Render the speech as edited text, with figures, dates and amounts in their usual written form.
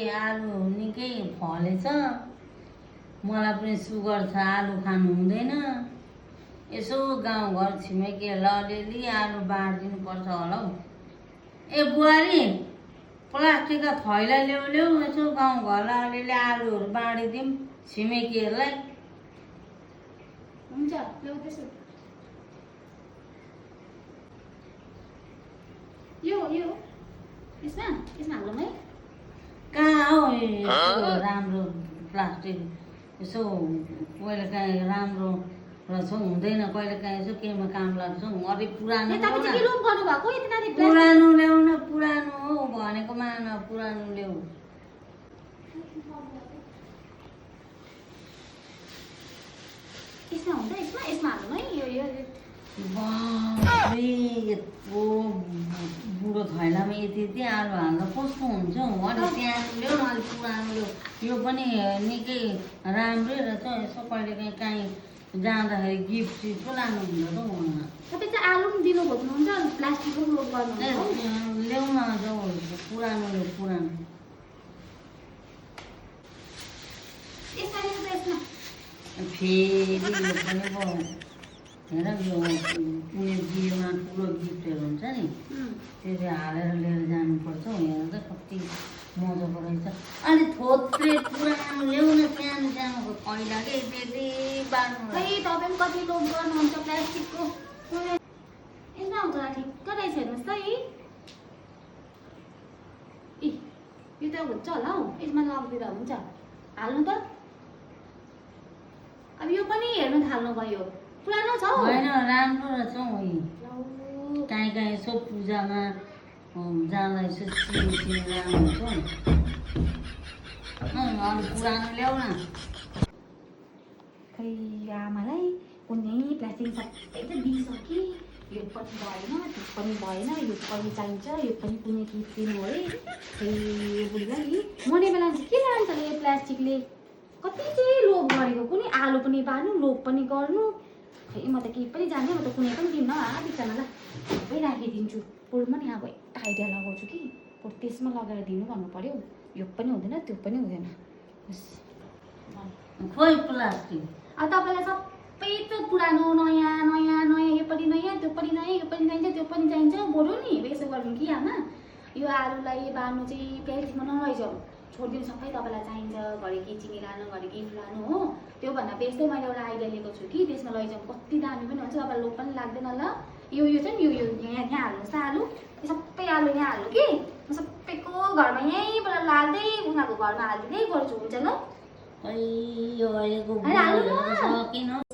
आलु निकै फलेछ। मलाई पनि सुगर छ, आलु खानु हुँदैन। यसो गाउँघर छिमेकीहरूलाई अलिअलि आलु बाँडिदिनु पर्छ होला हौ। ए बुहारी, प्लास्टिकका थैला ल्याउ यसो गाउँघरलाई अलिअलि आलुहरू बाँडिदिउँ छिमेकीहरूलाई। हुन्छ ल्याउँदैछु। यो यसमा हालौँ है। कहाँ हौ यसो राम्रो प्लास्टिक, यसो कहिलेकाहीँ राम्रो रहेछ हुँदैन, कहिलेकाहीँ यसो केमा काम लाग्छ। अरे पुरानो पुरानो ल्याउ न, पुरानो हो भनेको मान, पुरानो ल्याउ। यसमा हुन्छ, यसमा हालौँ है। यो यत्रो बुढो थैलामा यति आलु हाल्दा कस्तो हुन्छ हौ। अलिक सानो ल्याउ न, अलिक पुरानो ल्याउ। यो पनि निकै राम्रै रहेछ। यसो कहिलेकाहीँ काहीँ जाँदाखेरि गिफ्ट चिज पो लानु हुन्छ त हौ। तपाईँ चाहिँ आलु पनि दिनु खोज्नुहुन्छ, प्लास्टिकको लोड गर्नुहुन्छ। ल्याउ न जाउ, पुरानो ल्याउ, पुरानो। फेरि यो पनि हेर, यो कुनै बिहेमा ठुलो गिफ्टहरू हुन्छ नि, त्यो चाहिँ हालेर लिएर जानुपर्छ हौ। हेर त कति मजाको रहेछ। अलिक थोत्रे पुरानो ल्याउ न, सानो सानोको कैलाले फेरि बाँड्नु। खै तपाईँ पनि कति लोभ गर्नुहुन्छ प्लास्टिकको। यसमा हुन्छ ठिक्क रहेछ, हेर्नुहोस् त है। यो त हुन्छ होला हौ, यसमा लगिदिँदा हुन्छ। हाल्नु त। अब यो पनि हेर्नु थाल्नु भयो, पुरानो छ हौ। होइन, राम्रो रहेछ हौ। काहीँ काहीँ यसो पूजामा जाँदा यसो चिनी राम्रो हुन्छ हौ। अलिक पुरानो ल्याउ न। खै आमालाई कुनै प्लास्टिक सबै त दिइसकेँ। यो पनि भएन, त्यो पनि भएन, यो पनि चाहिन्छ, यो पनि कुनै गिफ्ट दिनु है। खै बुढीलाई मर्ने बेला चाहिँ के लान्छ यो प्लास्टिकले। कति चाहिँ लोभ गरेको, कुनै आलु पनि बार्नु, लोभ पनि गर्नु। खै म त केही पनि जान्दैन, म त कुनै पनि दिन्न बिचमा। ल सबै राखिदिन्छु। बरु म नि अब एउटा आइडिया लगाउँछु कि बरु त्यसमा लगाएर दिनु भन्नु पऱ्यो। यो पनि हुँदैन, त्यो पनि हुँदैन। खोइ प्लास्टिक। अब तपाईँलाई सबै त पुरानो नयाँ नयाँ नयाँ, यो पनि नयाँ, त्यो पनि नयाँ, यो पनि चाहिन्छ, त्यो पनि चाहिन्छ। बरु नि यसो गर्नु कि आमा, यो आलुलाई बार्नु चाहिँ प्लास्टिकमा नलैजाउँ, छोडिदिनु सबै। तपाईँलाई चाहिन्छ घरि कि चिनी लानु, घरि गिफ्ट लानु हो। त्योभन्दा बेच्दै मैले एउटा आइडिया लिएको छु कि त्यसमा लैजाउँ, कति दामी पनि हुन्छ, तपाईँलाई लोभ पनि लाग्दैन। ल यो चाहिँ यो यहाँ हाल्नुहोस् त आलु, यो सबै आलु यहाँ हाल्नु कि म सबैको घरमा यहीँबाट लाँदै उनीहरूको घरमा हालिदिँदै गर्छु। हुन्छ ल। खै यो अहिलेको हाल्नु सकिन।